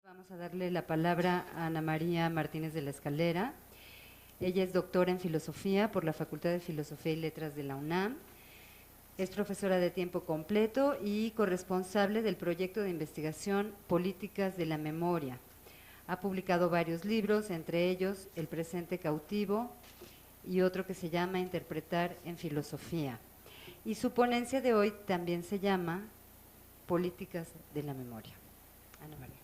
Vamos a darle la palabra a Ana María Martínez de la Escalera. Ella es doctora en Filosofía por la Facultad de Filosofía y Letras de la UNAM. Es profesora de tiempo completo y corresponsable del proyecto de investigación Políticas de la Memoria. Ha publicado varios libros, entre ellos El presente cautivo y otro que se llama Interpretar en Filosofía. Y su ponencia de hoy también se llama Políticas de la Memoria. Ana María.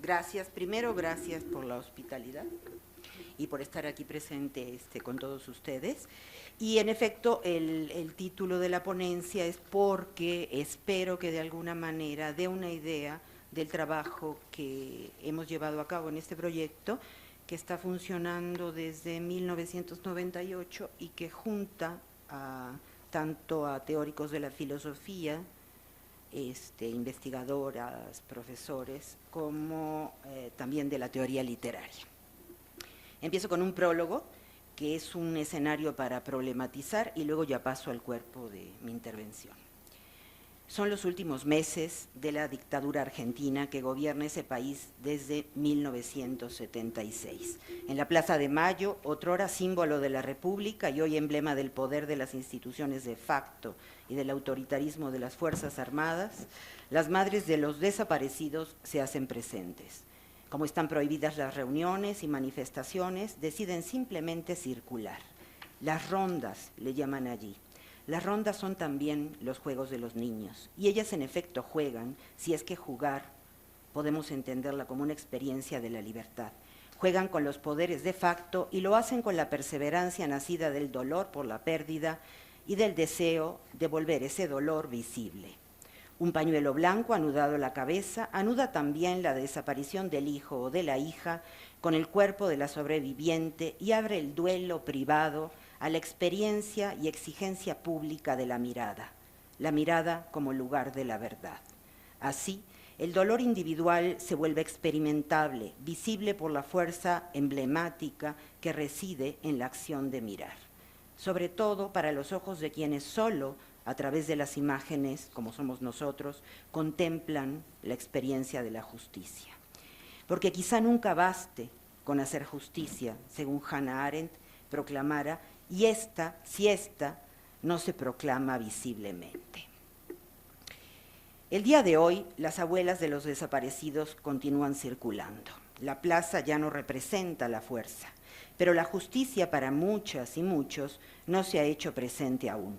Gracias, primero gracias por la hospitalidad y por estar aquí presente con todos ustedes. Y en efecto, el título de la ponencia es porque espero que de alguna manera dé una idea del trabajo que hemos llevado a cabo en este proyecto, que está funcionando desde 1998 y que junta tanto a teóricos de la filosofía, investigadoras, profesores, como también de la teoría literaria. Empiezo con un prólogo, que es un escenario para problematizar, y luego ya paso al cuerpo de mi intervención. Son los últimos meses de la dictadura argentina que gobierna ese país desde 1976. En la Plaza de Mayo, otrora símbolo de la República y hoy emblema del poder de las instituciones de facto y del autoritarismo de las Fuerzas Armadas, las madres de los desaparecidos se hacen presentes. Como están prohibidas las reuniones y manifestaciones, deciden simplemente circular. Las rondas le llaman allí. Las rondas son también los juegos de los niños, y ellas en efecto juegan, si es que jugar podemos entenderla como una experiencia de la libertad. Juegan con los poderes de facto y lo hacen con la perseverancia nacida del dolor por la pérdida y del deseo de volver ese dolor visible. Un pañuelo blanco anudado a la cabeza anuda también la desaparición del hijo o de la hija con el cuerpo de la sobreviviente y abre el duelo privado a la experiencia y exigencia pública de la mirada como lugar de la verdad. Así, el dolor individual se vuelve experimentable, visible por la fuerza emblemática que reside en la acción de mirar, sobre todo para los ojos de quienes solo a través de las imágenes, como somos nosotros, contemplan la experiencia de la justicia. Porque quizá nunca baste con hacer justicia, según Hannah Arendt proclamara, y si esta no se proclama visiblemente. El día de hoy, las abuelas de los desaparecidos continúan circulando. La plaza ya no representa la fuerza, pero la justicia para muchas y muchos no se ha hecho presente aún.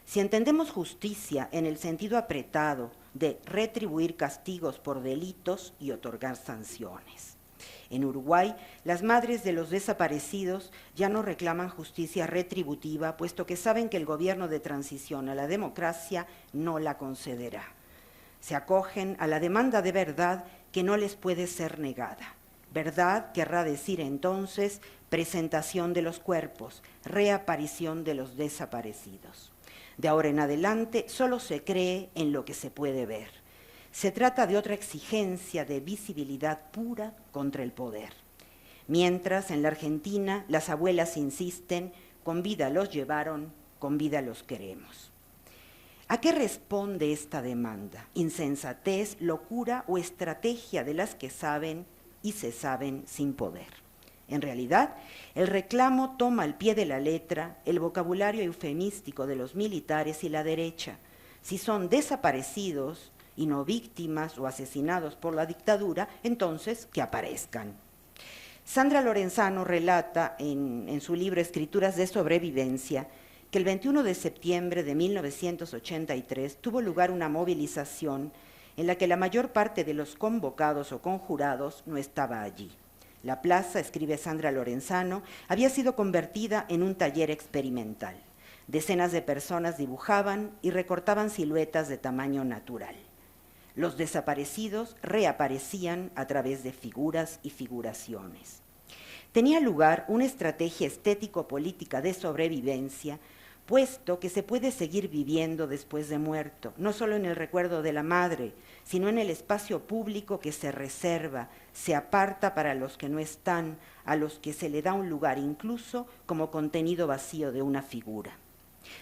Si entendemos justicia en el sentido apretado de retribuir castigos por delitos y otorgar sanciones. En Uruguay, las madres de los desaparecidos ya no reclaman justicia retributiva, puesto que saben que el gobierno de transición a la democracia no la concederá. Se acogen a la demanda de verdad que no les puede ser negada. Verdad querrá decir entonces presentación de los cuerpos, reaparición de los desaparecidos. De ahora en adelante solo se cree en lo que se puede ver. Se trata de otra exigencia de visibilidad pura contra el poder. Mientras en la Argentina las abuelas insisten, con vida los llevaron, con vida los queremos. ¿A qué responde esta demanda? ¿Insensatez, locura o estrategia de las que saben y se saben sin poder? En realidad, el reclamo toma al pie de la letra el vocabulario eufemístico de los militares y la derecha. Si son desaparecidos y no víctimas o asesinados por la dictadura, entonces que aparezcan. Sandra Lorenzano relata en su libro Escrituras de Sobrevivencia que el 21 de septiembre de 1983 tuvo lugar una movilización en la que la mayor parte de los convocados o conjurados no estaba allí. La plaza, escribe Sandra Lorenzano, había sido convertida en un taller experimental. Decenas de personas dibujaban y recortaban siluetas de tamaño natural. Los desaparecidos reaparecían a través de figuras y figuraciones. Tenía lugar una estrategia estético-política de sobrevivencia, puesto que se puede seguir viviendo después de muerto, no solo en el recuerdo de la madre, sino en el espacio público que se reserva, se aparta para los que no están, a los que se le da un lugar incluso como contenido vacío de una figura.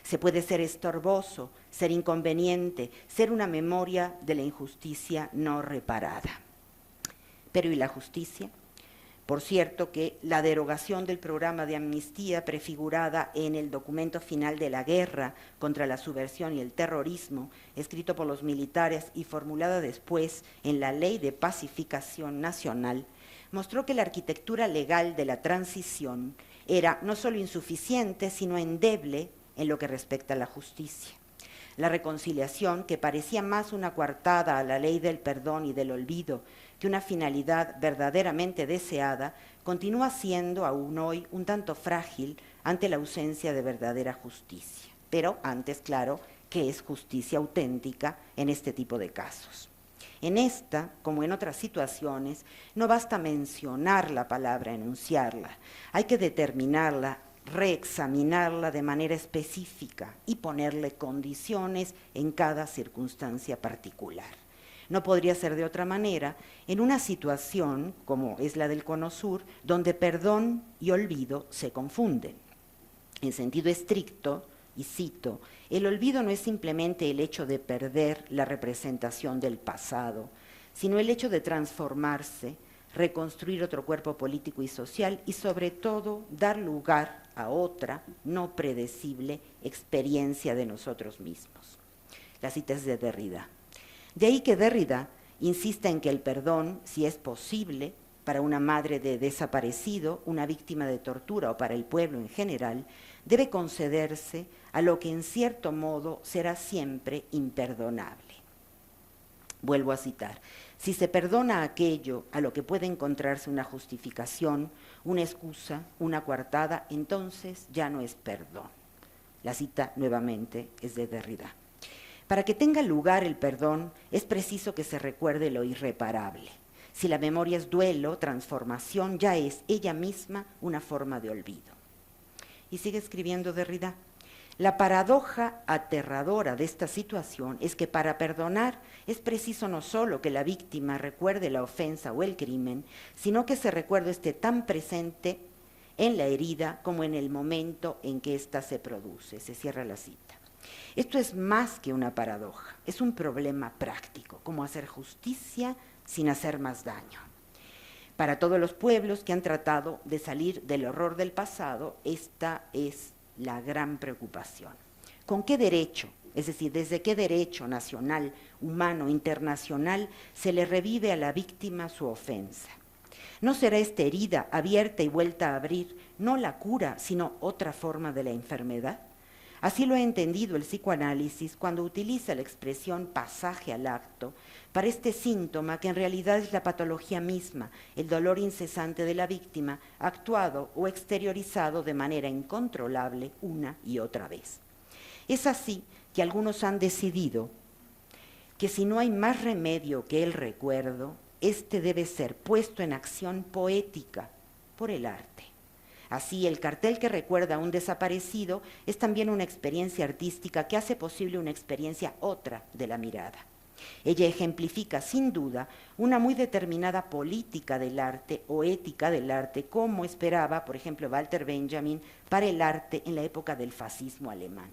Se puede ser estorboso, ser inconveniente, ser una memoria de la injusticia no reparada. Pero ¿y la justicia? Por cierto que la derogación del programa de amnistía prefigurada en el documento final de la guerra contra la subversión y el terrorismo, escrito por los militares y formulada después en la Ley de Pacificación Nacional, mostró que la arquitectura legal de la transición era no solo insuficiente, sino endeble en lo que respecta a la justicia. La reconciliación, que parecía más una coartada a la ley del perdón y del olvido que una finalidad verdaderamente deseada, continúa siendo aún hoy un tanto frágil ante la ausencia de verdadera justicia. Pero antes, claro, ¿qué es justicia auténtica en este tipo de casos? En esta, como en otras situaciones, no basta mencionar la palabra, enunciarla. Hay que determinarla, reexaminarla de manera específica y ponerle condiciones en cada circunstancia particular. No podría ser de otra manera en una situación como es la del Cono Sur, donde perdón y olvido se confunden. En sentido estricto, y cito, el olvido no es simplemente el hecho de perder la representación del pasado, sino el hecho de transformarse, reconstruir otro cuerpo político y social y sobre todo dar lugar a otra, no predecible, experiencia de nosotros mismos. La cita es de Derrida. De ahí que Derrida insista en que el perdón, si es posible, para una madre de desaparecido, una víctima de tortura o para el pueblo en general, debe concederse a lo que en cierto modo será siempre imperdonable. Vuelvo a citar, si se perdona aquello a lo que puede encontrarse una justificación, una excusa, una coartada, entonces ya no es perdón. La cita nuevamente es de Derrida. Para que tenga lugar el perdón, es preciso que se recuerde lo irreparable. Si la memoria es duelo, transformación, ya es ella misma una forma de olvido. Y sigue escribiendo Derrida. La paradoja aterradora de esta situación es que para perdonar es preciso no solo que la víctima recuerde la ofensa o el crimen, sino que ese recuerdo esté tan presente en la herida como en el momento en que ésta se produce. Se cierra la cita. Esto es más que una paradoja, es un problema práctico, como hacer justicia sin hacer más daño. Para todos los pueblos que han tratado de salir del horror del pasado, esta es la gran preocupación. ¿Con qué derecho, es decir, desde qué derecho nacional, humano, internacional, se le revive a la víctima su ofensa? ¿No será esta herida abierta y vuelta a abrir no la cura, sino otra forma de la enfermedad? Así lo ha entendido el psicoanálisis cuando utiliza la expresión pasaje al acto para este síntoma que en realidad es la patología misma, el dolor incesante de la víctima, actuado o exteriorizado de manera incontrolable una y otra vez. Es así que algunos han decidido que si no hay más remedio que el recuerdo, este debe ser puesto en acción poética por el arte. Así, el cartel que recuerda a un desaparecido es también una experiencia artística que hace posible una experiencia otra de la mirada. Ella ejemplifica, sin duda, una muy determinada política del arte o ética del arte, como esperaba, por ejemplo, Walter Benjamin para el arte en la época del fascismo alemán.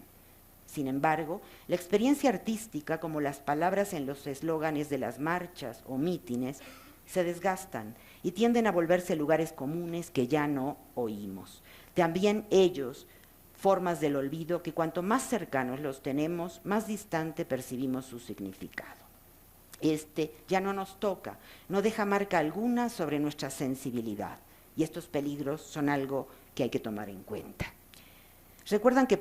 Sin embargo, la experiencia artística, como las palabras en los eslóganes de las marchas o mítines, se desgastan y tienden a volverse lugares comunes que ya no oímos. También ellos, formas del olvido que cuanto más cercanos los tenemos, más distante percibimos su significado. Este ya no nos toca, no deja marca alguna sobre nuestra sensibilidad, y estos peligros son algo que hay que tomar en cuenta. ¿Recuerdan que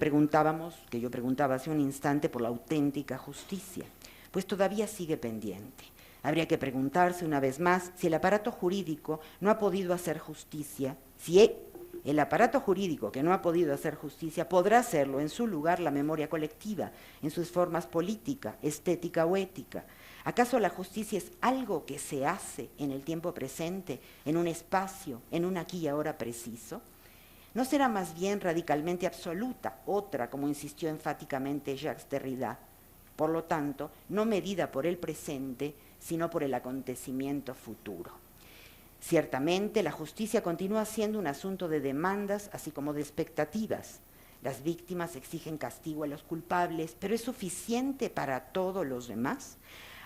yo preguntaba hace un instante por la auténtica justicia? Pues todavía sigue pendiente. Habría que preguntarse una vez más si el aparato jurídico no ha podido hacer justicia, si el aparato jurídico que no ha podido hacer justicia podrá hacerlo en su lugar la memoria colectiva, en sus formas política, estética o ética. ¿Acaso la justicia es algo que se hace en el tiempo presente, en un espacio, en un aquí y ahora preciso? ¿No será más bien radicalmente absoluta, otra, como insistió enfáticamente Jacques Derrida? Por lo tanto, no medida por el presente, sino por el acontecimiento futuro. Ciertamente, la justicia continúa siendo un asunto de demandas, así como de expectativas. Las víctimas exigen castigo a los culpables, pero ¿es suficiente para todos los demás?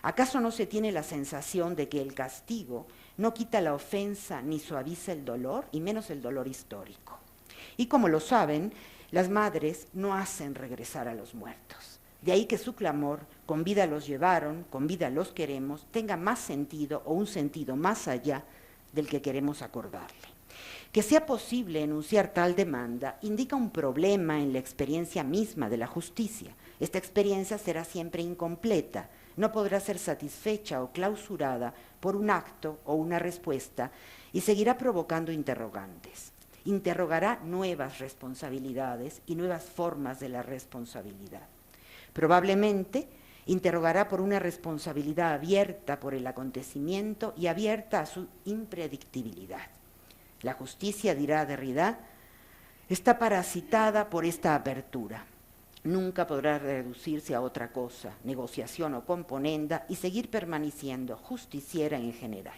¿Acaso no se tiene la sensación de que el castigo no quita la ofensa ni suaviza el dolor, y menos el dolor histórico? Y como lo saben, las madres no hacen regresar a los muertos. De ahí que su clamor, con vida los llevaron, con vida los queremos, tenga más sentido o un sentido más allá del que queremos acordarle. Que sea posible enunciar tal demanda indica un problema en la experiencia misma de la justicia. Esta experiencia será siempre incompleta, no podrá ser satisfecha o clausurada por un acto o una respuesta y seguirá provocando interrogantes. Interrogará nuevas responsabilidades y nuevas formas de la responsabilidad. Probablemente interrogará por una responsabilidad abierta por el acontecimiento y abierta a su impredictibilidad. La justicia, dirá Derrida, está parasitada por esta apertura. Nunca podrá reducirse a otra cosa, negociación o componenda, y seguir permaneciendo justiciera en general.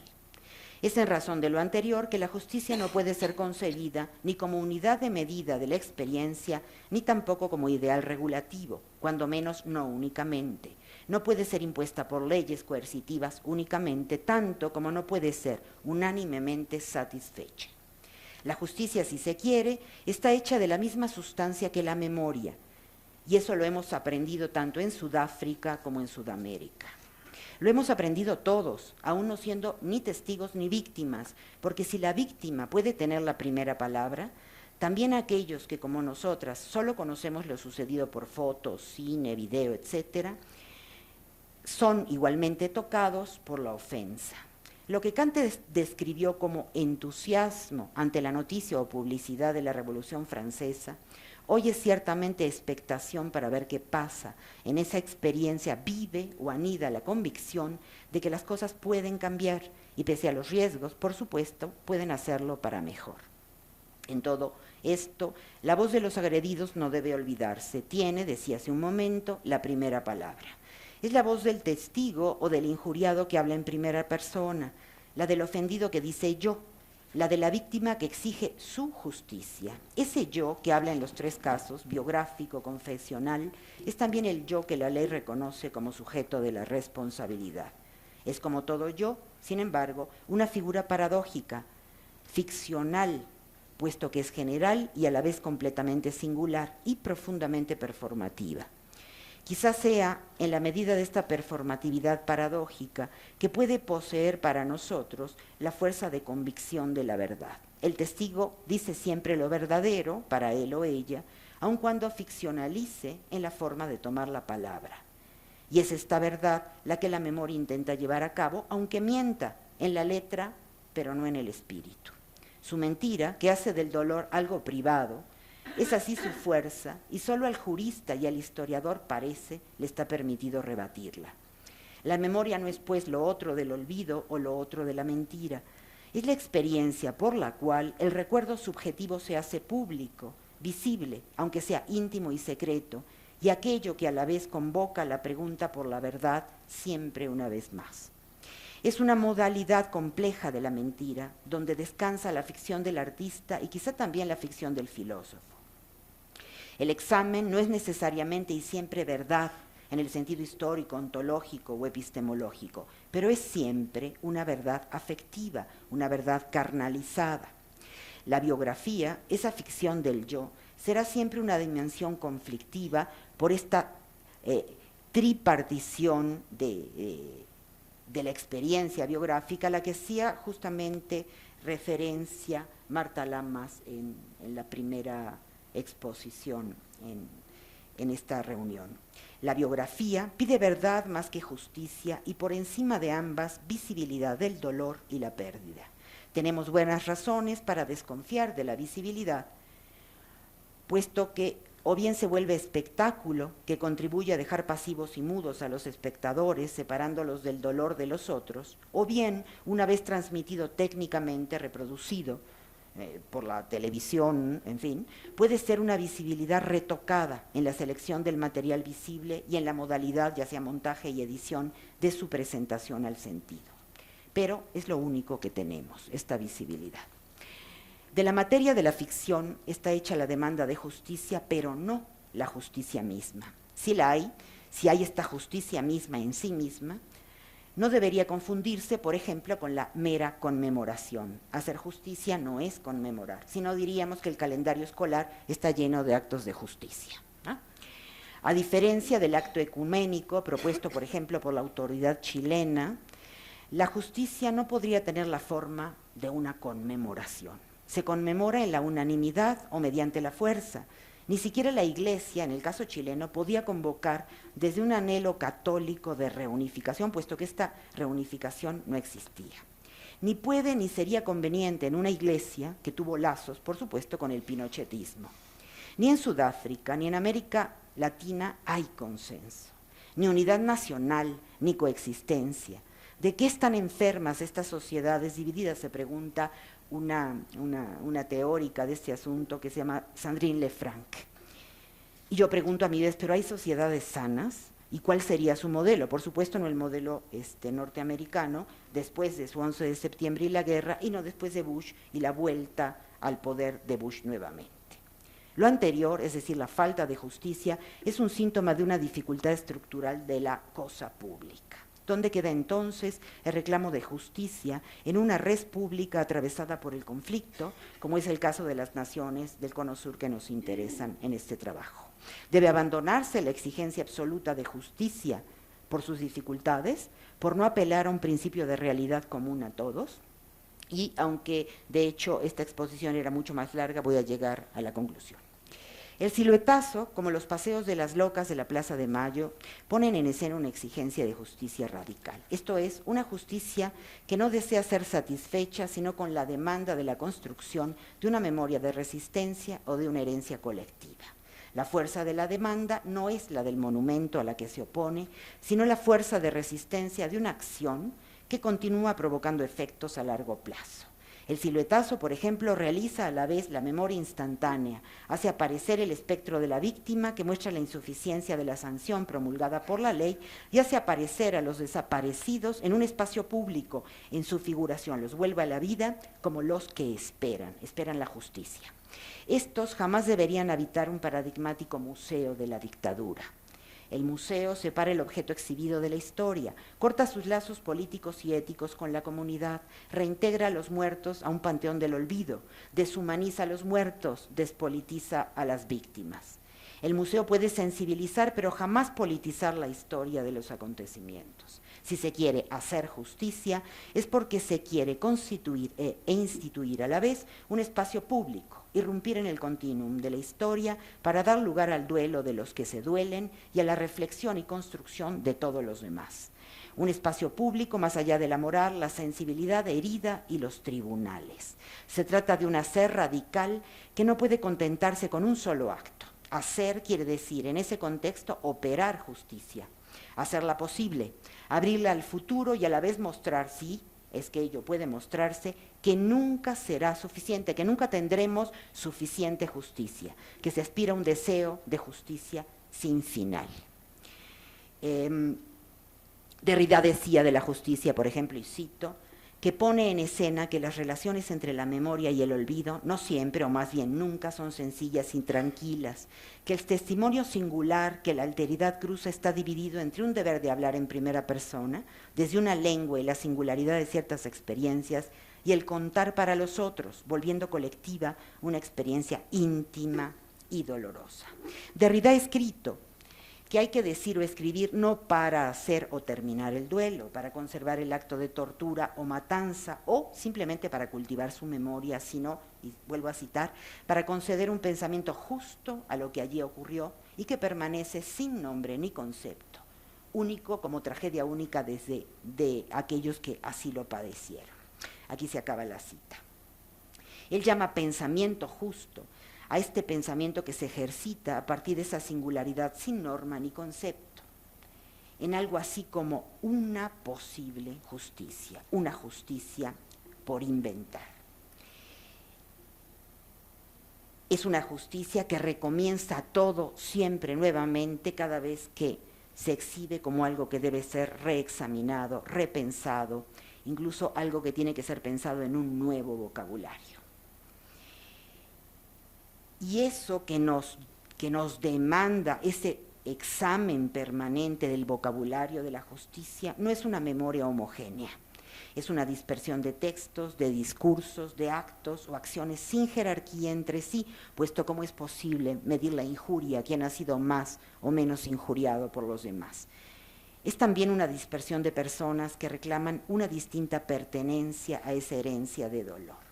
Es en razón de lo anterior que la justicia no puede ser concebida ni como unidad de medida de la experiencia, ni tampoco como ideal regulativo, cuando menos no únicamente. No puede ser impuesta por leyes coercitivas únicamente, tanto como no puede ser unánimemente satisfecha. La justicia, si se quiere, está hecha de la misma sustancia que la memoria, y eso lo hemos aprendido tanto en Sudáfrica como en Sudamérica. Lo hemos aprendido todos, aún no siendo ni testigos ni víctimas, porque si la víctima puede tener la primera palabra, también aquellos que, como nosotras, solo conocemos lo sucedido por fotos, cine, video, etc., son igualmente tocados por la ofensa. Lo que Kant describió como entusiasmo ante la noticia o publicidad de la Revolución Francesa, hoy es ciertamente expectación para ver qué pasa. En esa experiencia vive o anida la convicción de que las cosas pueden cambiar y, pese a los riesgos, por supuesto, pueden hacerlo para mejor. En todo esto, la voz de los agredidos no debe olvidarse. Tiene, decía hace un momento, la primera palabra. Es la voz del testigo o del injuriado que habla en primera persona, la del ofendido que dice yo, la de la víctima que exige su justicia. Ese yo que habla en los tres casos, biográfico, confesional, es también el yo que la ley reconoce como sujeto de la responsabilidad. Es como todo yo, sin embargo, una figura paradójica, ficcional, puesto que es general y a la vez completamente singular y profundamente performativa. Quizás sea en la medida de esta performatividad paradójica que puede poseer para nosotros la fuerza de convicción de la verdad. El testigo dice siempre lo verdadero para él o ella, aun cuando ficcionalice en la forma de tomar la palabra. Y es esta verdad la que la memoria intenta llevar a cabo, aunque mienta en la letra, pero no en el espíritu. Su mentira, que hace del dolor algo privado, es así su fuerza, y solo al jurista y al historiador parece le está permitido rebatirla. La memoria no es pues lo otro del olvido o lo otro de la mentira, es la experiencia por la cual el recuerdo subjetivo se hace público, visible, aunque sea íntimo y secreto, y aquello que a la vez convoca la pregunta por la verdad siempre una vez más. Es una modalidad compleja de la mentira, donde descansa la ficción del artista y quizá también la ficción del filósofo. El examen no es necesariamente y siempre verdad en el sentido histórico, ontológico o epistemológico, pero es siempre una verdad afectiva, una verdad carnalizada. La biografía, esa ficción del yo, será siempre una dimensión conflictiva por esta tripartición de la experiencia biográfica, a la que hacía justamente referencia Marta Lamas en la primera exposición en esta reunión. La biografía pide verdad más que justicia y por encima de ambas visibilidad del dolor y la pérdida. Tenemos buenas razones para desconfiar de la visibilidad, puesto que o bien se vuelve espectáculo que contribuye a dejar pasivos y mudos a los espectadores, separándolos del dolor de los otros, o bien, una vez transmitido técnicamente, reproducido por la televisión, en fin, puede ser una visibilidad retocada en la selección del material visible y en la modalidad, ya sea montaje y edición, de su presentación al sentido. Pero es lo único que tenemos, esta visibilidad. De la materia de la ficción está hecha la demanda de justicia, pero no la justicia misma. Si la hay, si hay esta justicia misma en sí misma, no debería confundirse, por ejemplo, con la mera conmemoración. Hacer justicia no es conmemorar, sino diríamos que el calendario escolar está lleno de actos de justicia, ¿no? A diferencia del acto ecuménico propuesto, por ejemplo, por la autoridad chilena, la justicia no podría tener la forma de una conmemoración. Se conmemora en la unanimidad o mediante la fuerza. Ni siquiera la Iglesia, en el caso chileno, podía convocar desde un anhelo católico de reunificación, puesto que esta reunificación no existía. Ni puede ni sería conveniente en una Iglesia que tuvo lazos, por supuesto, con el pinochetismo. Ni en Sudáfrica, ni en América Latina hay consenso, ni unidad nacional, ni coexistencia. ¿De qué están enfermas estas sociedades divididas?, se pregunta una teórica de este asunto que se llama Sandrine Lefranc. Y yo pregunto a mi vez, ¿pero hay sociedades sanas? ¿Y cuál sería su modelo? Por supuesto no el modelo norteamericano, después de su 11 de septiembre y la guerra, y no después de Bush y la vuelta al poder de Bush nuevamente. Lo anterior, es decir, la falta de justicia, es un síntoma de una dificultad estructural de la cosa pública. ¿Dónde queda entonces el reclamo de justicia en una res pública atravesada por el conflicto, como es el caso de las naciones del Cono Sur que nos interesan en este trabajo? Debe abandonarse la exigencia absoluta de justicia por sus dificultades, por no apelar a un principio de realidad común a todos, y aunque de hecho esta exposición era mucho más larga, voy a llegar a la conclusión. El siluetazo, como los paseos de las locas de la Plaza de Mayo, ponen en escena una exigencia de justicia radical. Esto es, una justicia que no desea ser satisfecha, sino con la demanda de la construcción de una memoria de resistencia o de una herencia colectiva. La fuerza de la demanda no es la del monumento a la que se opone, sino la fuerza de resistencia de una acción que continúa provocando efectos a largo plazo. El siluetazo, por ejemplo, realiza a la vez la memoria instantánea, hace aparecer el espectro de la víctima que muestra la insuficiencia de la sanción promulgada por la ley y hace aparecer a los desaparecidos en un espacio público, en su figuración, los vuelve a la vida como los que esperan la justicia. Estos jamás deberían habitar un paradigmático museo de la dictadura. El museo separa el objeto exhibido de la historia, corta sus lazos políticos y éticos con la comunidad, reintegra a los muertos a un panteón del olvido, deshumaniza a los muertos, despolitiza a las víctimas. El museo puede sensibilizar, pero jamás politizar la historia de los acontecimientos. Si se quiere hacer justicia, es porque se quiere constituir e instituir a la vez un espacio público, irrumpir en el continuum de la historia para dar lugar al duelo de los que se duelen y a la reflexión y construcción de todos los demás. Un espacio público más allá de la moral, la sensibilidad herida y los tribunales. Se trata de un hacer radical que no puede contentarse con un solo acto. Hacer quiere decir, en ese contexto, operar justicia, hacerla posible, abrirla al futuro y a la vez mostrar, sí, es que ello puede mostrarse, que nunca será suficiente, que nunca tendremos suficiente justicia, que se aspira a un deseo de justicia sin final. Derrida decía de la justicia, por ejemplo, y cito, que pone en escena que las relaciones entre la memoria y el olvido no siempre, o más bien nunca, son sencillas y tranquilas, que el testimonio singular que la alteridad cruza está dividido entre un deber de hablar en primera persona, desde una lengua y la singularidad de ciertas experiencias, y el contar para los otros, volviendo colectiva una experiencia íntima y dolorosa. Derrida ha escrito que hay que decir o escribir no para hacer o terminar el duelo, para conservar el acto de tortura o matanza, o simplemente para cultivar su memoria, sino, y vuelvo a citar, para conceder un pensamiento justo a lo que allí ocurrió y que permanece sin nombre ni concepto, único como tragedia única desde de aquellos que así lo padecieron. Aquí se acaba la cita. Él llama pensamiento justo a este pensamiento que se ejercita a partir de esa singularidad sin norma ni concepto, en algo así como una posible justicia, una justicia por inventar. Es una justicia que recomienza todo siempre nuevamente cada vez que se exhibe como algo que debe ser reexaminado, repensado, incluso algo que tiene que ser pensado en un nuevo vocabulario. Y eso que nos demanda ese examen permanente del vocabulario de la justicia no es una memoria homogénea, es una dispersión de textos, de discursos, de actos o acciones sin jerarquía entre sí, puesto cómo es posible medir la injuria, quién ha sido más o menos injuriado por los demás. Es también una dispersión de personas que reclaman una distinta pertenencia a esa herencia de dolor.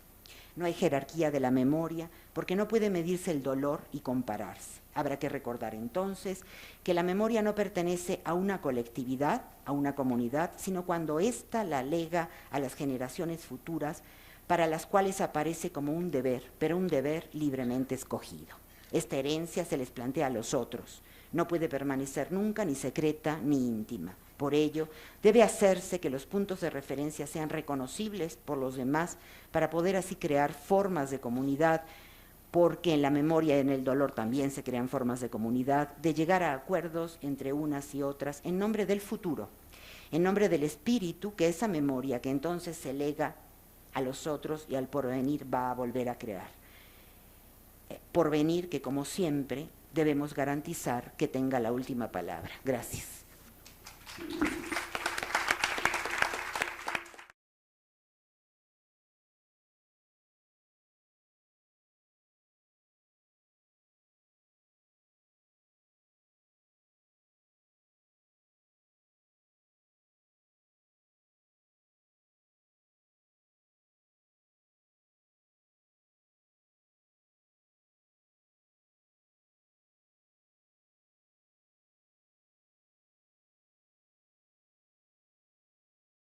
No hay jerarquía de la memoria porque no puede medirse el dolor y compararse. Habrá que recordar entonces que la memoria no pertenece a una colectividad, a una comunidad, sino cuando ésta la lega a las generaciones futuras para las cuales aparece como un deber, pero un deber libremente escogido. Esta herencia se les plantea a los otros. No puede permanecer nunca ni secreta ni íntima. Por ello, debe hacerse que los puntos de referencia sean reconocibles por los demás para poder así crear formas de comunidad, porque en la memoria y en el dolor también se crean formas de comunidad, de llegar a acuerdos entre unas y otras en nombre del futuro, en nombre del espíritu que esa memoria que entonces se lega a los otros y al porvenir va a volver a crear. Porvenir que, como siempre, debemos garantizar que tenga la última palabra. Gracias.